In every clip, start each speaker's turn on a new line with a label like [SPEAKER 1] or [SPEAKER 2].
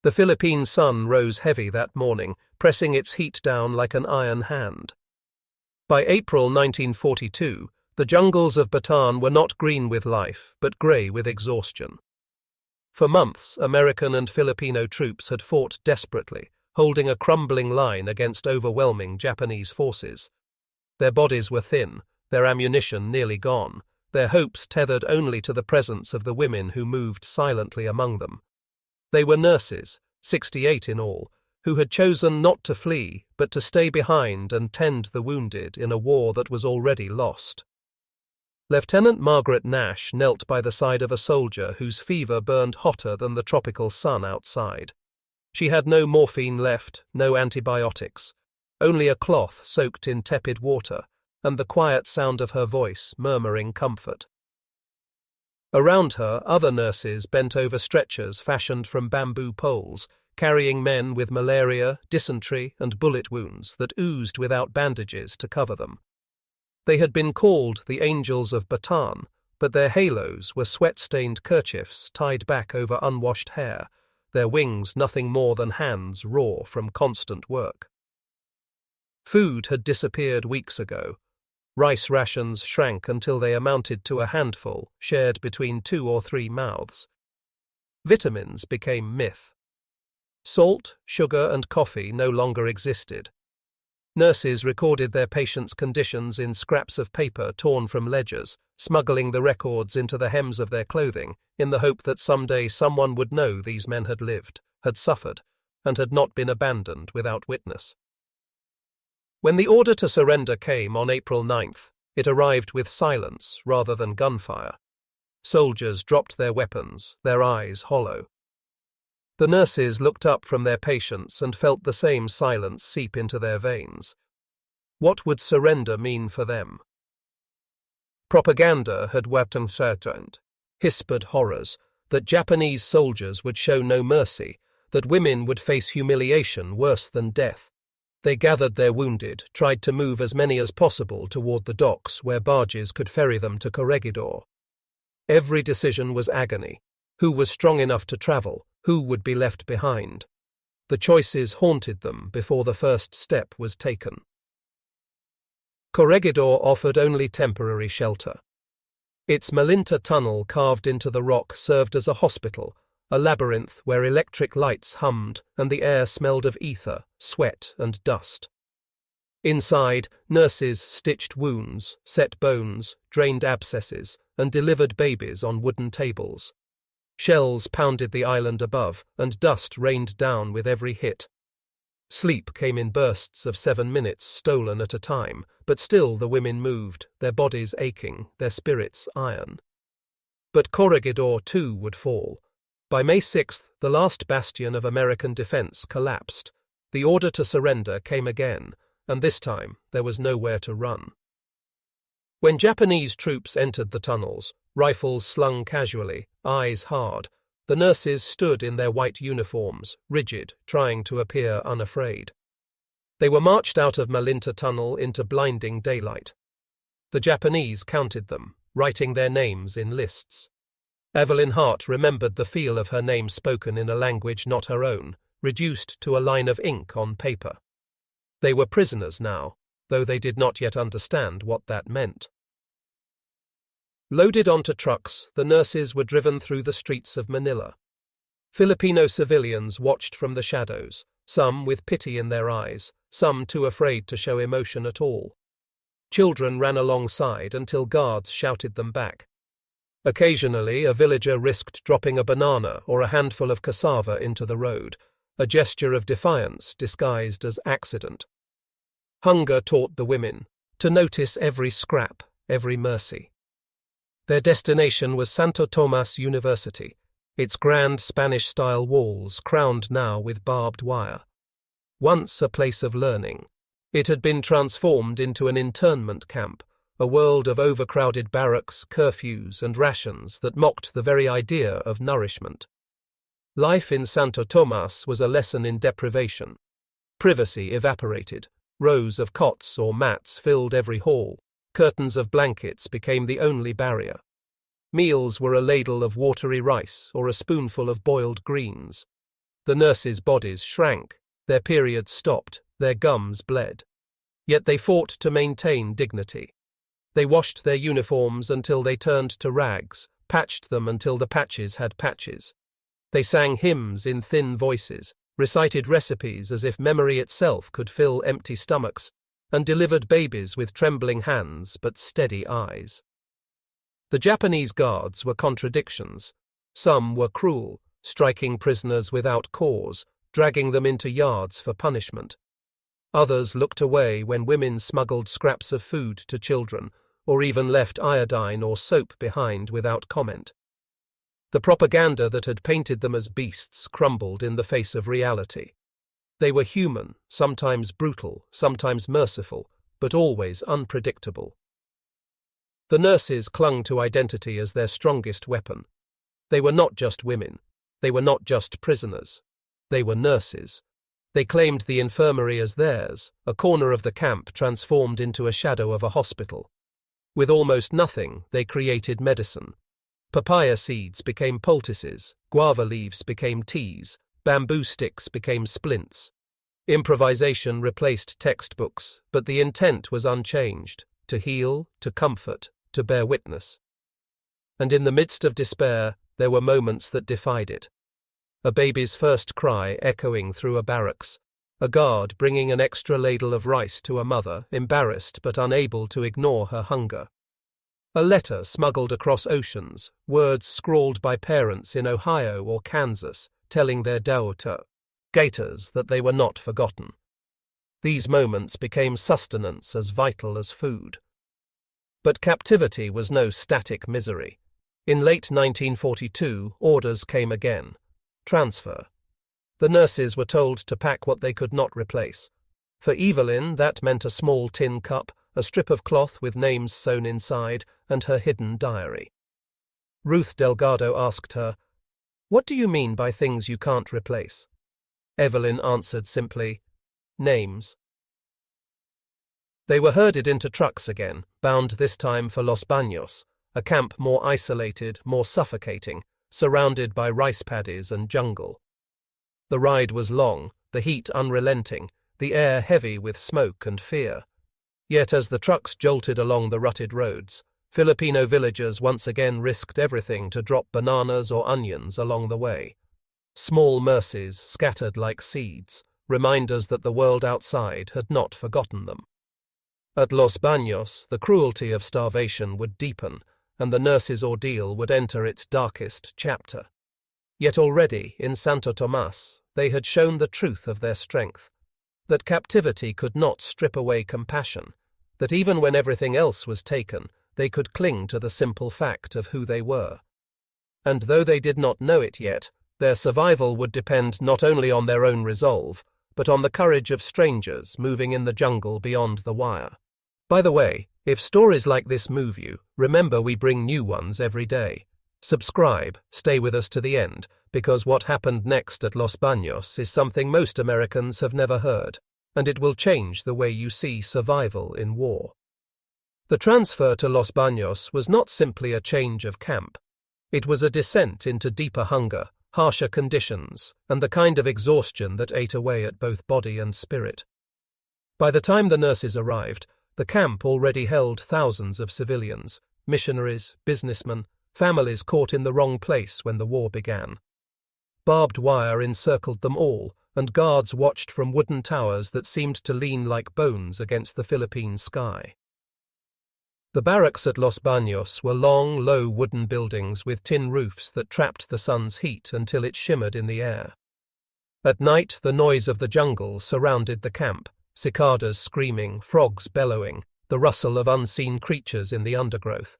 [SPEAKER 1] The Philippine sun rose heavy that morning, pressing its heat down like an iron hand. By April 1942, the jungles of Bataan were not green with life, but grey with exhaustion. For months, American and Filipino troops had fought desperately, holding a crumbling line against overwhelming Japanese forces. Their bodies were thin, their ammunition nearly gone, their hopes tethered only to the presence of the women who moved silently among them. They were nurses, 68 in all, who had chosen not to flee, but to stay behind and tend the wounded in a war that was already lost. Lieutenant Margaret Nash knelt by the side of a soldier whose fever burned hotter than the tropical sun outside. She had no morphine left, no antibiotics, only a cloth soaked in tepid water, and the quiet sound of her voice murmuring comfort. Around her, other nurses bent over stretchers fashioned from bamboo poles, carrying men with malaria, dysentery, and bullet wounds that oozed without bandages to cover them. They had been called the Angels of Bataan, but their halos were sweat-stained kerchiefs tied back over unwashed hair, their wings nothing more than hands raw from constant work. Food had disappeared weeks ago. Rice rations shrank until they amounted to a handful, shared between 2 or 3 mouths. Vitamins became myth. Salt, sugar, and coffee no longer existed. Nurses recorded their patients' conditions in scraps of paper torn from ledgers, smuggling the records into the hems of their clothing, in the hope that someday someone would know these men had lived, had suffered, and had not been abandoned without witness. When the order to surrender came on April 9th, it arrived with silence rather than gunfire. Soldiers dropped their weapons, their eyes hollow. The nurses looked up from their patients and felt the same silence seep into their veins. What would surrender mean for them? Propaganda had whispered horrors, that Japanese soldiers would show no mercy, that women would face humiliation worse than death. They gathered their wounded, tried to move as many as possible toward the docks where barges could ferry them to Corregidor. Every decision was agony. Who was strong enough to travel? Who would be left behind? The choices haunted them before the first step was taken. Corregidor offered only temporary shelter. Its Malinta tunnel carved into the rock served as a hospital, a labyrinth where electric lights hummed and the air smelled of ether, sweat, and dust. Inside, nurses stitched wounds, set bones, drained abscesses, and delivered babies on wooden tables. Shells pounded the island above, and dust rained down with every hit. Sleep came in bursts of 7 minutes, stolen at a time, but still the women moved, their bodies aching, their spirits iron. But Corregidor too would fall. By May 6th, the last bastion of American defense collapsed. The order to surrender came again, and this time there was nowhere to run. When Japanese troops entered the tunnels, rifles slung casually, eyes hard, the nurses stood in their white uniforms, rigid, trying to appear unafraid. They were marched out of Malinta Tunnel into blinding daylight. The Japanese counted them, writing their names in lists. Evelyn Hart remembered the feel of her name spoken in a language not her own, reduced to a line of ink on paper. They were prisoners now, though they did not yet understand what that meant. Loaded onto trucks, the nurses were driven through the streets of Manila. Filipino civilians watched from the shadows, some with pity in their eyes, some too afraid to show emotion at all. Children ran alongside until guards shouted them back. Occasionally, a villager risked dropping a banana or a handful of cassava into the road, a gesture of defiance disguised as accident. Hunger taught the women to notice every scrap, every mercy. Their destination was Santo Tomas University, its grand Spanish-style walls crowned now with barbed wire. Once a place of learning, it had been transformed into an internment camp, a world of overcrowded barracks, curfews, and rations that mocked the very idea of nourishment. Life in Santo Tomas was a lesson in deprivation. Privacy evaporated. Rows of cots or mats filled every hall. Curtains of blankets became the only barrier. Meals were a ladle of watery rice or a spoonful of boiled greens. The nurses' bodies shrank, their periods stopped, their gums bled. Yet they fought to maintain dignity. They washed their uniforms until they turned to rags, patched them until the patches had patches. They sang hymns in thin voices, recited recipes as if memory itself could fill empty stomachs, and delivered babies with trembling hands but steady eyes. The Japanese guards were contradictions. Some were cruel, striking prisoners without cause, dragging them into yards for punishment. Others looked away when women smuggled scraps of food to children, or even left iodine or soap behind without comment. The propaganda that had painted them as beasts crumbled in the face of reality. They were human, sometimes brutal, sometimes merciful, but always unpredictable. The nurses clung to identity as their strongest weapon. They were not just women. They were not just prisoners. They were nurses. They claimed the infirmary as theirs, a corner of the camp transformed into a shadow of a hospital. With almost nothing, they created medicine. Papaya seeds became poultices, guava leaves became teas, bamboo sticks became splints. Improvisation replaced textbooks, but the intent was unchanged: to heal, to comfort, to bear witness. And in the midst of despair, there were moments that defied it. A baby's first cry echoing through a barracks, a guard bringing an extra ladle of rice to a mother, embarrassed but unable to ignore her hunger. A letter smuggled across oceans, words scrawled by parents in Ohio or Kansas, telling their gators that they were not forgotten. These moments became sustenance as vital as food. But captivity was no static misery. In late 1942, orders came again. Transfer. The nurses were told to pack what they could not replace. For Evelyn, that meant a small tin cup, a strip of cloth with names sewn inside, and her hidden diary. Ruth Delgado asked her, "What do you mean by things you can't replace?" Evelyn answered simply, "Names." They were herded into trucks again, bound this time for Los Baños, a camp more isolated, more suffocating, surrounded by rice paddies and jungle. The ride was long, the heat unrelenting, the air heavy with smoke and fear. Yet as the trucks jolted along the rutted roads, Filipino villagers once again risked everything to drop bananas or onions along the way. Small mercies scattered like seeds, reminders that the world outside had not forgotten them. At Los Baños, the cruelty of starvation would deepen, and the nurse's ordeal would enter its darkest chapter. Yet already, in Santo Tomas, they had shown the truth of their strength, that captivity could not strip away compassion, that even when everything else was taken, they could cling to the simple fact of who they were. And though they did not know it yet, their survival would depend not only on their own resolve, but on the courage of strangers moving in the jungle beyond the wire. By the way, if stories like this move you, remember we bring new ones every day. Subscribe, stay with us to the end, because what happened next at Los Baños is something most Americans have never heard, and it will change the way you see survival in war. The transfer to Los Baños was not simply a change of camp. It was a descent into deeper hunger, harsher conditions, and the kind of exhaustion that ate away at both body and spirit. By the time the nurses arrived, the camp already held thousands of civilians, missionaries, businessmen, families caught in the wrong place when the war began. Barbed wire encircled them all, and guards watched from wooden towers that seemed to lean like bones against the Philippine sky. The barracks at Los Baños were long, low wooden buildings with tin roofs that trapped the sun's heat until it shimmered in the air. At night, the noise of the jungle surrounded the camp, cicadas screaming, frogs bellowing, the rustle of unseen creatures in the undergrowth.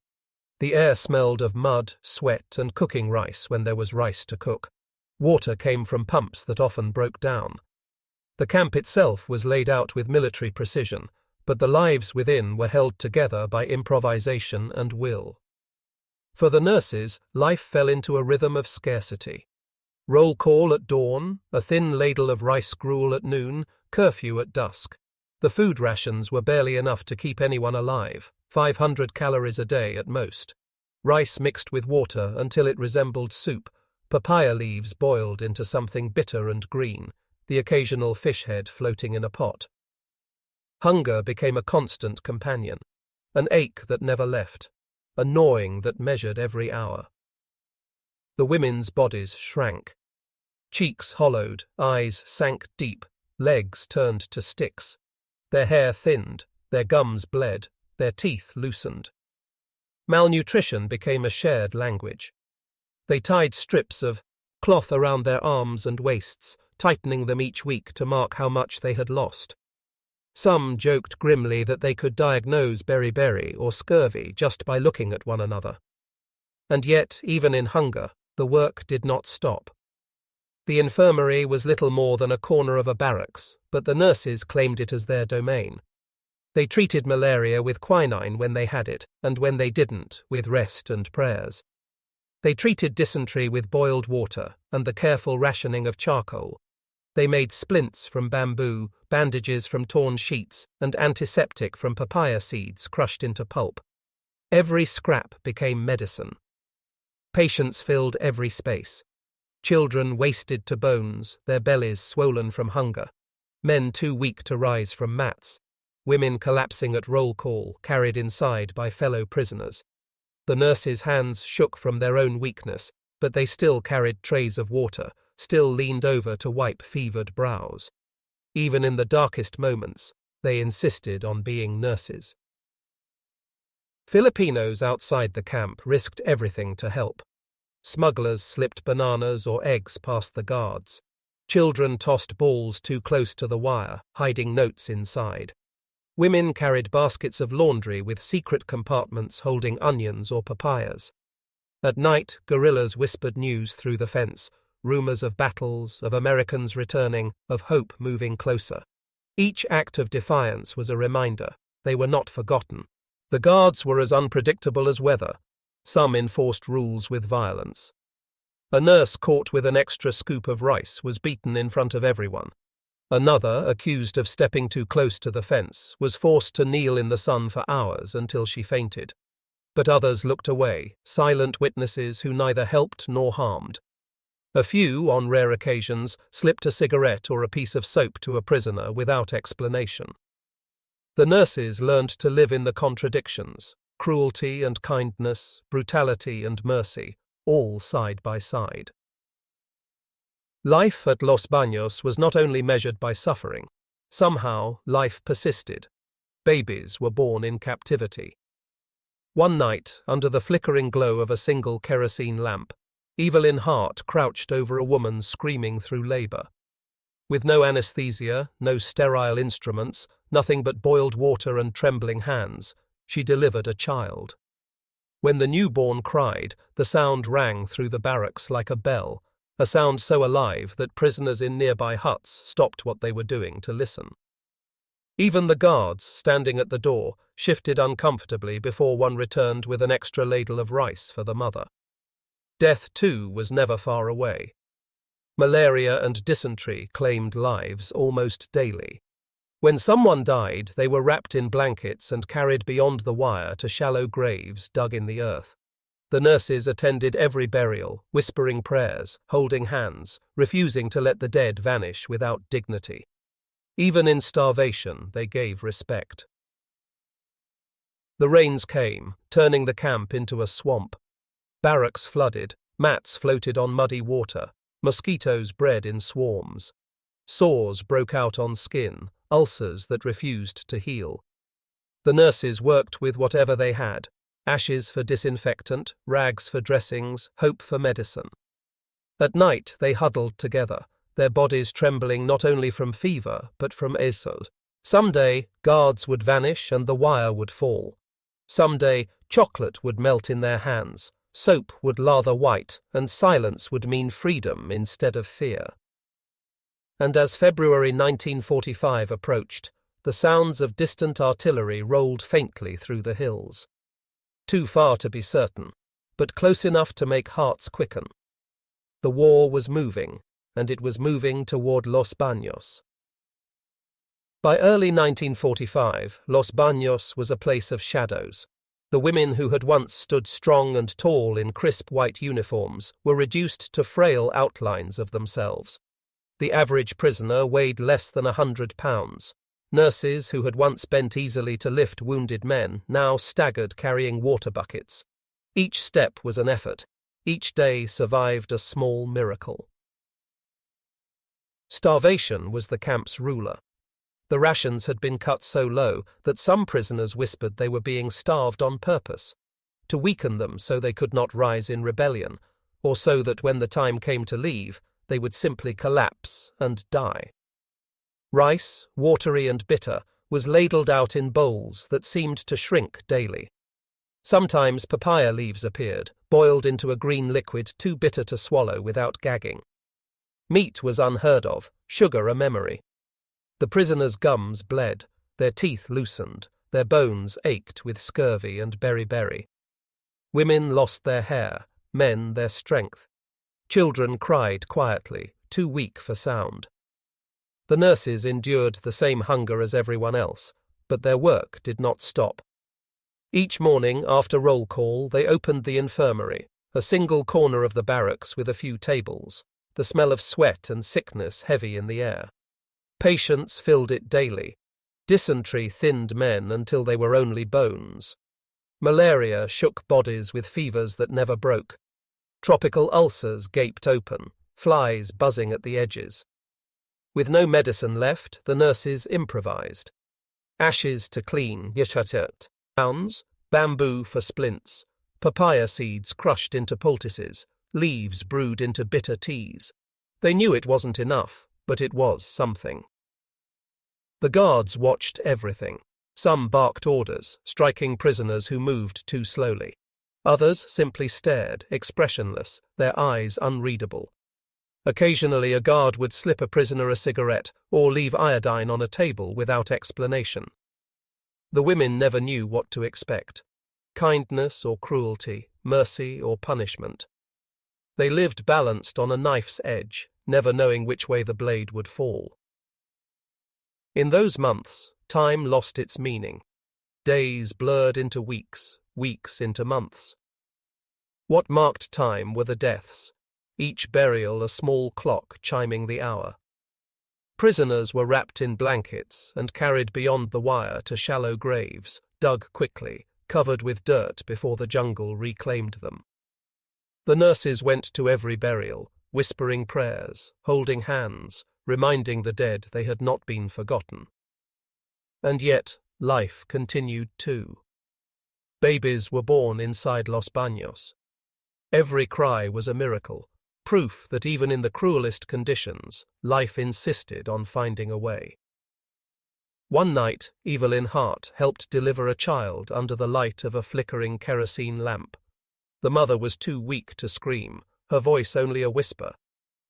[SPEAKER 1] The air smelled of mud, sweat, and cooking rice when there was rice to cook. Water came from pumps that often broke down. The camp itself was laid out with military precision, but the lives within were held together by improvisation and will. For the nurses, life fell into a rhythm of scarcity. Roll call at dawn, a thin ladle of rice gruel at noon, curfew at dusk. The food rations were barely enough to keep anyone alive, 500 calories a day at most. Rice mixed with water until it resembled soup, Papaya leaves boiled into something bitter and green, the occasional fish head floating in a pot. Hunger became a constant companion, an ache that never left, a gnawing that measured every hour. The women's bodies shrank. Cheeks hollowed, eyes sank deep, legs turned to sticks. Their hair thinned, their gums bled, their teeth loosened. Malnutrition became a shared language. They tied strips of cloth around their arms and waists, tightening them each week to mark how much they had lost. Some joked grimly that they could diagnose beriberi or scurvy just by looking at one another. And yet, even in hunger, the work did not stop. The infirmary was little more than a corner of a barracks, but the nurses claimed it as their domain. They treated malaria with quinine when they had it, and when they didn't, with rest and prayers. They treated dysentery with boiled water and the careful rationing of charcoal. They made splints from bamboo, bandages from torn sheets, and antiseptic from papaya seeds crushed into pulp. Every scrap became medicine. Patients filled every space. Children wasted to bones, their bellies swollen from hunger. Men too weak to rise from mats. Women collapsing at roll call, carried inside by fellow prisoners. The nurses' hands shook from their own weakness, but they still carried trays of water, still leaned over to wipe fevered brows. Even in the darkest moments, they insisted on being nurses. Filipinos outside the camp risked everything to help. Smugglers slipped bananas or eggs past the guards. Children tossed balls too close to the wire, hiding notes inside. Women carried baskets of laundry with secret compartments holding onions or papayas. At night, guerrillas whispered news through the fence, rumors of battles, of Americans returning, of hope moving closer. Each act of defiance was a reminder. They were not forgotten. The guards were as unpredictable as weather. Some enforced rules with violence. A nurse caught with an extra scoop of rice was beaten in front of everyone. Another, accused of stepping too close to the fence, was forced to kneel in the sun for hours until she fainted. But others looked away, silent witnesses who neither helped nor harmed. A few, on rare occasions, slipped a cigarette or a piece of soap to a prisoner without explanation. The nurses learned to live in the contradictions, cruelty and kindness, brutality and mercy, all side by side. Life at Los Baños was not only measured by suffering. Somehow, life persisted. Babies were born in captivity. One night, under the flickering glow of a single kerosene lamp, Evelyn Hart crouched over a woman screaming through labor. With no anesthesia, no sterile instruments, nothing but boiled water and trembling hands, she delivered a child. When the newborn cried, the sound rang through the barracks like a bell, a sound so alive that prisoners in nearby huts stopped what they were doing to listen. Even the guards, standing at the door, shifted uncomfortably before one returned with an extra ladle of rice for the mother. Death, too, was never far away. Malaria and dysentery claimed lives almost daily. When someone died, they were wrapped in blankets and carried beyond the wire to shallow graves dug in the earth. The nurses attended every burial, whispering prayers, holding hands, refusing to let the dead vanish without dignity. Even in starvation, they gave respect. The rains came, turning the camp into a swamp. Barracks flooded, mats floated on muddy water, mosquitoes bred in swarms. Sores broke out on skin, ulcers that refused to heal. The nurses worked with whatever they had. Ashes for disinfectant, rags for dressings, hope for medicine. At night they huddled together, their bodies trembling not only from fever but from insult. Someday guards would vanish and the wire would fall. Someday chocolate would melt in their hands, soap would lather white, and silence would mean freedom instead of fear. And as February 1945 approached, the sounds of distant artillery rolled faintly through the hills. Too far to be certain, but close enough to make hearts quicken. The war was moving, and it was moving toward Los Baños. By early 1945, Los Baños was a place of shadows. The women who had once stood strong and tall in crisp white uniforms were reduced to frail outlines of themselves. The average prisoner weighed less than 100 pounds. Nurses who had once bent easily to lift wounded men now staggered carrying water buckets. Each step was an effort. Each day survived a small miracle. Starvation was the camp's ruler. The rations had been cut so low that some prisoners whispered they were being starved on purpose, to weaken them so they could not rise in rebellion, or so that when the time came to leave, they would simply collapse and die. Rice, watery and bitter, was ladled out in bowls that seemed to shrink daily. Sometimes papaya leaves appeared, boiled into a green liquid too bitter to swallow without gagging. Meat was unheard of, sugar a memory. The prisoners' gums bled, their teeth loosened, their bones ached with scurvy and beriberi. Women lost their hair, men their strength. Children cried quietly, too weak for sound. The nurses endured the same hunger as everyone else, but their work did not stop. Each morning, after roll call, they opened the infirmary, a single corner of the barracks with a few tables, the smell of sweat and sickness heavy in the air. Patients filled it daily. Dysentery thinned men until they were only bones. Malaria shook bodies with fevers that never broke. Tropical ulcers gaped open, flies buzzing at the edges. With no medicine left, the nurses improvised. Ashes to clean, pounds, bamboo for splints, papaya seeds crushed into poultices, leaves brewed into bitter teas. They knew it wasn't enough, but it was something. The guards watched everything. Some barked orders, striking prisoners who moved too slowly. Others simply stared, expressionless, their eyes unreadable. Occasionally a guard would slip a prisoner a cigarette or leave iodine on a table without explanation. The women never knew what to expect: kindness or cruelty, mercy or punishment. They lived balanced on a knife's edge, never knowing which way the blade would fall. In those months, time lost its meaning. Days blurred into weeks, weeks into months. What marked time were the deaths, each burial a small clock chiming the hour. Prisoners were wrapped in blankets and carried beyond the wire to shallow graves, dug quickly, covered with dirt before the jungle reclaimed them. The nurses went to every burial, whispering prayers, holding hands, reminding the dead they had not been forgotten. And yet, life continued too. Babies were born inside Los Baños. Every cry was a miracle, proof that even in the cruelest conditions, life insisted on finding a way. One night, Evelyn Hart helped deliver a child under the light of a flickering kerosene lamp. The mother was too weak to scream, her voice only a whisper,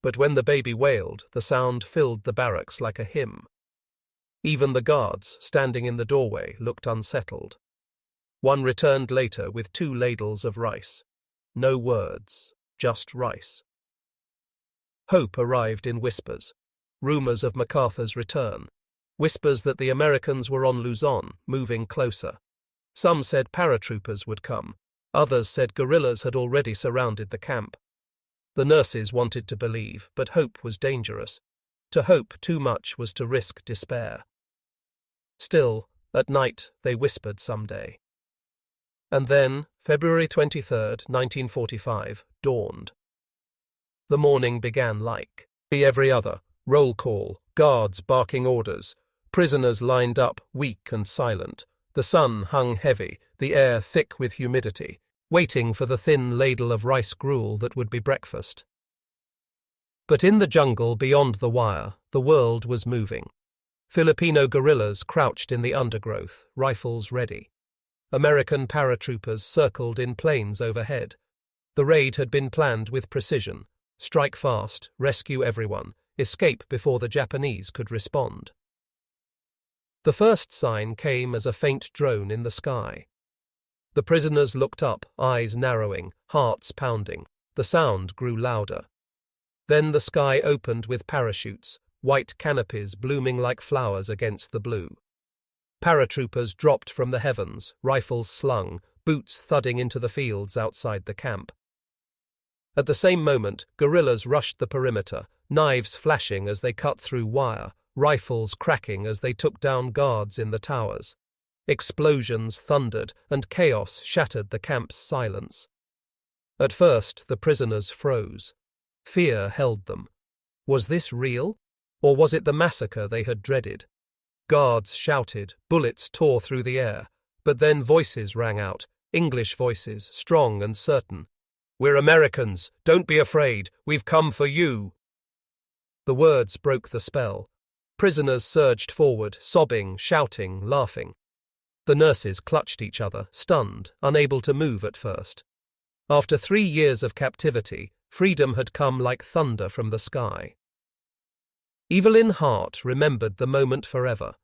[SPEAKER 1] but when the baby wailed, the sound filled the barracks like a hymn. Even the guards, standing in the doorway, looked unsettled. One returned later with 2 ladles of rice. No words, just rice. Hope arrived in whispers. Rumors of MacArthur's return. Whispers that the Americans were on Luzon, moving closer. Some said paratroopers would come. Others said guerrillas had already surrounded the camp. The nurses wanted to believe, but hope was dangerous. To hope too much was to risk despair. Still, at night, they whispered someday. And then, February 23rd, 1945, dawned. The morning began like every other: roll call, guards barking orders, prisoners lined up, weak and silent. The sun hung heavy, the air thick with humidity, waiting for the thin ladle of rice gruel that would be breakfast. But in the jungle beyond the wire, the world was moving. Filipino guerrillas crouched in the undergrowth, rifles ready. American paratroopers circled in planes overhead. The raid had been planned with precision: strike fast, rescue everyone, escape before the Japanese could respond. The first sign came as a faint drone in the sky. The prisoners looked up, eyes narrowing, hearts pounding. The sound grew louder. Then the sky opened with parachutes, white canopies blooming like flowers against the blue. Paratroopers dropped from the heavens, rifles slung, boots thudding into the fields outside the camp. At the same moment, guerrillas rushed the perimeter, knives flashing as they cut through wire, rifles cracking as they took down guards in the towers. Explosions thundered, and chaos shattered the camp's silence. At first, the prisoners froze. Fear held them. Was this real? Or was it the massacre they had dreaded? Guards shouted, bullets tore through the air, but then voices rang out, English voices, strong and certain. "We're Americans. Don't be afraid. We've come for you." The words broke the spell. Prisoners surged forward, sobbing, shouting, laughing. The nurses clutched each other, stunned, unable to move at first. After 3 years of captivity, freedom had come like thunder from the sky. Evelyn Hart remembered the moment forever.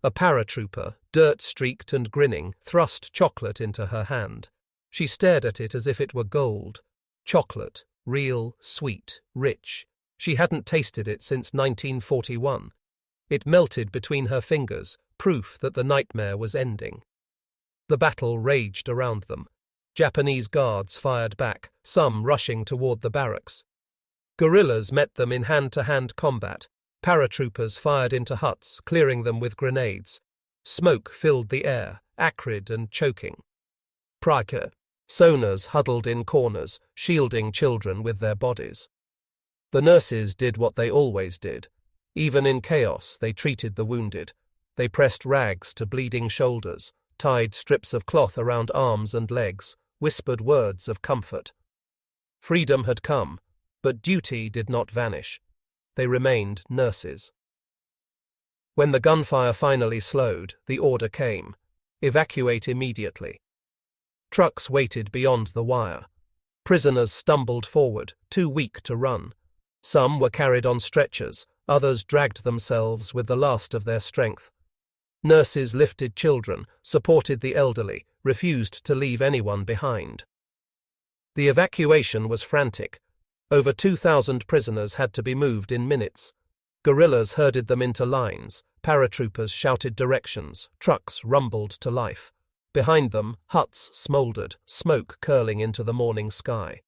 [SPEAKER 1] A paratrooper, dirt-streaked and grinning, thrust chocolate into her hand. She stared at it as if it were gold. Chocolate, real, sweet, rich. She hadn't tasted it since 1941. It melted between her fingers, proof that the nightmare was ending. The battle raged around them. Japanese guards fired back, some rushing toward the barracks. Guerrillas met them in hand-to-hand combat. Paratroopers fired into huts, clearing them with grenades. Smoke filled the air, acrid and choking. Sonars huddled in corners, shielding children with their bodies. The nurses did what they always did. Even in chaos, they treated the wounded. They pressed rags to bleeding shoulders, tied strips of cloth around arms and legs, whispered words of comfort. Freedom had come, but duty did not vanish. They remained nurses. When the gunfire finally slowed, the order came: evacuate immediately. Trucks waited beyond the wire. Prisoners stumbled forward, too weak to run. Some were carried on stretchers, others dragged themselves with the last of their strength. Nurses lifted children, supported the elderly, refused to leave anyone behind. The evacuation was frantic. Over 2,000 prisoners had to be moved in minutes. Guerrillas herded them into lines, paratroopers shouted directions, trucks rumbled to life. Behind them, huts smoldered, smoke curling into the morning sky.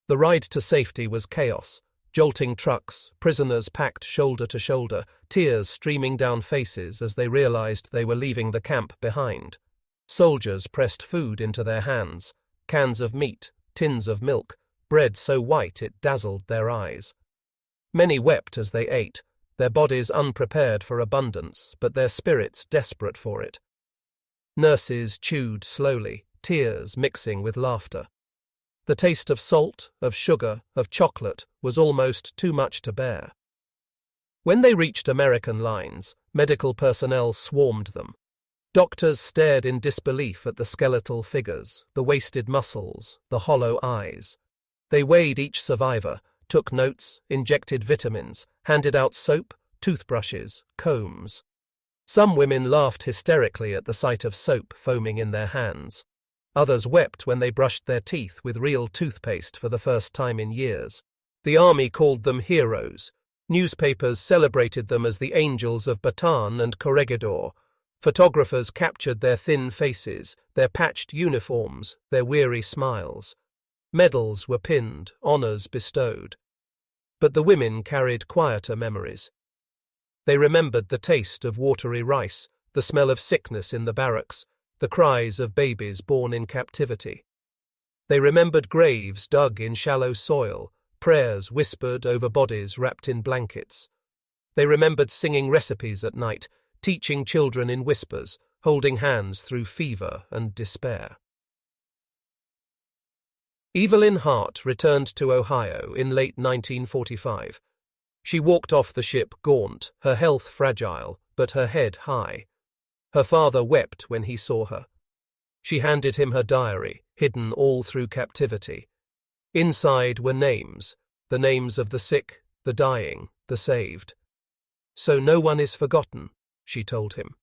[SPEAKER 1] The ride to safety was chaos. Jolting trucks, prisoners packed shoulder to shoulder, tears streaming down faces as they realized they were leaving the camp behind. Soldiers pressed food into their hands, cans of meat, tins of milk, bread so white it dazzled their eyes. Many wept as they ate, their bodies unprepared for abundance, but their spirits desperate for it. Nurses chewed slowly, tears mixing with laughter. The taste of salt, of sugar, of chocolate was almost too much to bear. When they reached American lines, medical personnel swarmed them. Doctors stared in disbelief at the skeletal figures, the wasted muscles, the hollow eyes. They weighed each survivor, took notes, injected vitamins, handed out soap, toothbrushes, combs. Some women laughed hysterically at the sight of soap foaming in their hands. Others wept when they brushed their teeth with real toothpaste for the first time in years. The army called them heroes. Newspapers celebrated them as the angels of Bataan and Corregidor. Photographers captured their thin faces, their patched uniforms, their weary smiles. Medals were pinned, honors bestowed. But the women carried quieter memories. They remembered the taste of watery rice, the smell of sickness in the barracks, the cries of babies born in captivity. They remembered graves dug in shallow soil, prayers whispered over bodies wrapped in blankets. They remembered singing recipes at night, teaching children in whispers, holding hands through fever and despair. Evelyn Hart returned to Ohio in late 1945. She walked off the ship gaunt, her health fragile, but her head high. Her father wept when he saw her. She handed him her diary, hidden all through captivity. Inside were names, the names of the sick, the dying, the saved. "So no one is forgotten," she told him.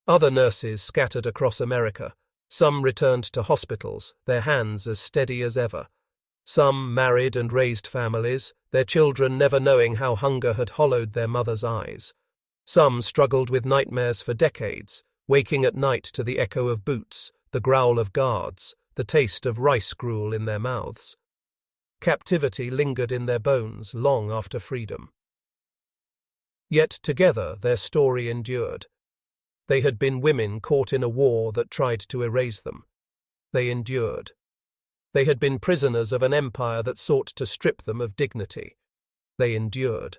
[SPEAKER 1] Other nurses scattered across America. Some returned to hospitals, their hands as steady as ever. Some married and raised families, their children never knowing how hunger had hollowed their mothers' eyes. Some struggled with nightmares for decades, waking at night to the echo of boots, the growl of guards, the taste of rice gruel in their mouths. Captivity lingered in their bones long after freedom. Yet together their story endured. They had been women caught in a war that tried to erase them. They endured. They had been prisoners of an empire that sought to strip them of dignity. They endured.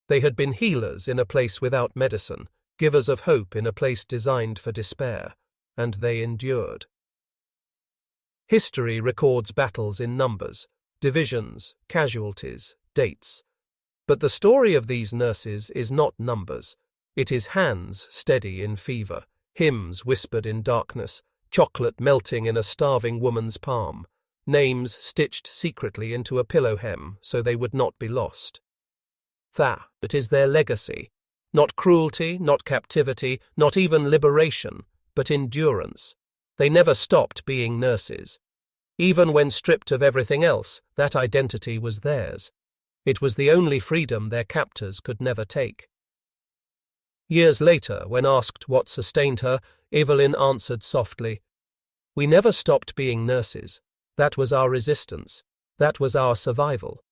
[SPEAKER 1] They had been healers in a place without medicine, givers of hope in a place designed for despair, and they endured. History records battles in numbers, divisions, casualties, dates. But the story of these nurses is not numbers. It is hands steady in fever, hymns whispered in darkness, chocolate melting in a starving woman's palm, names stitched secretly into a pillow hem so they would not be lost. That is their legacy. Not cruelty, not captivity, not even liberation, but endurance. They never stopped being nurses. Even when stripped of everything else, that identity was theirs. It was the only freedom their captors could never take. Years later, when asked what sustained her, Evelyn answered softly, "We never stopped being nurses. That was our resistance. That was our survival."